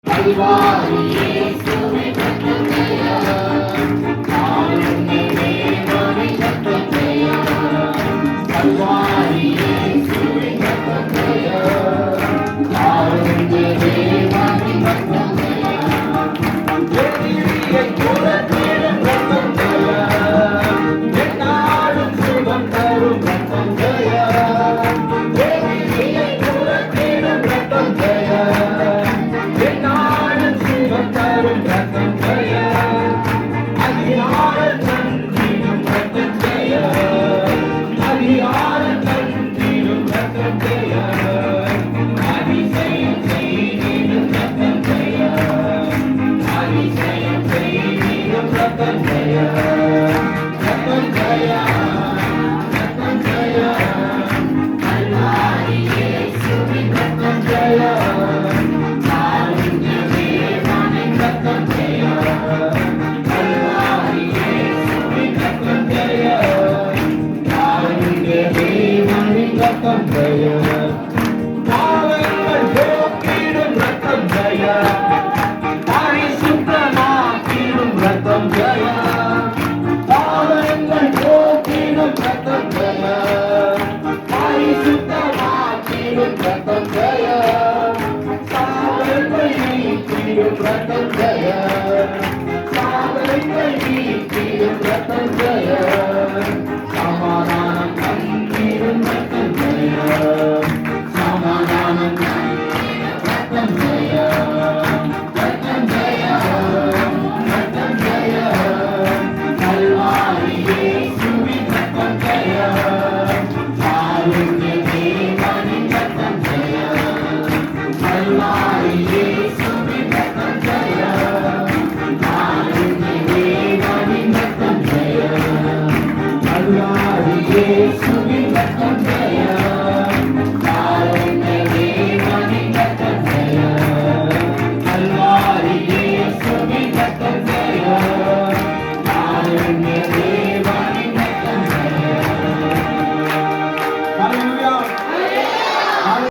கல்வாரி இயேசுவின் ரத்தம் ஜெயம், காருண்ய தேவனின் ரத்தம் ஜெயம். கல்வாரி இயேசுவின் ரத்தம் ஜெயம், காருண்ய தேவனின் ரத்தம் ஜெயம். எதிரியை துரத்திடும் ரத்தம் ஜெயம், எந்நாளும் சுகம் தரும் ரத்தம் ஜெயம். எதிரியை துரத்திடும் ரத்தம் ஜெயம், எந்நாளும் சுகம் தரும் ரத்தம் ஜெயம். அதிகாரம் தந்திடும் ரத்தம் ஜெயம், அதிகாரம் தந்திடும் ரத்தம் ஜெயம். அதிசயம் செய்திடும் ரத்தம் ஜெயம், அதிசயம் செய்திடும் ரத்தம் ஜெயம். ரத்தம் ஜெயம், ரத்தம் ஜெயம், கல்வாரி இயேசுவின் ரத்தம் ஜெயம், காருண்ய தேவனின் ரத்தம் ஜெயம். கல்வாரி இயேசுவின் ரத்தம் ஜெயம், காருண்ய தேவனின் ரத்தம் ஜெயம். பாவங்கள் போக்கிடும் ரத்தம் ஜெயம், பரிசுத்தமாக்கிடும் ரத்தம் ஜெயம். பாவங்கள் போக்கிடும் ரத்தம் ஜெயம், பரிசுத்தமாக்கிடும் ரத்தம் ஜெயம். சாபங்களை நீக்கிடும் ரத்தம் ஜெயம், சாபங்களை நீக்கிடும் ரத்தம் ஜெயம். சமாதானம் தந்திடும் ரத்தம் ஜெயம், சமாதானம்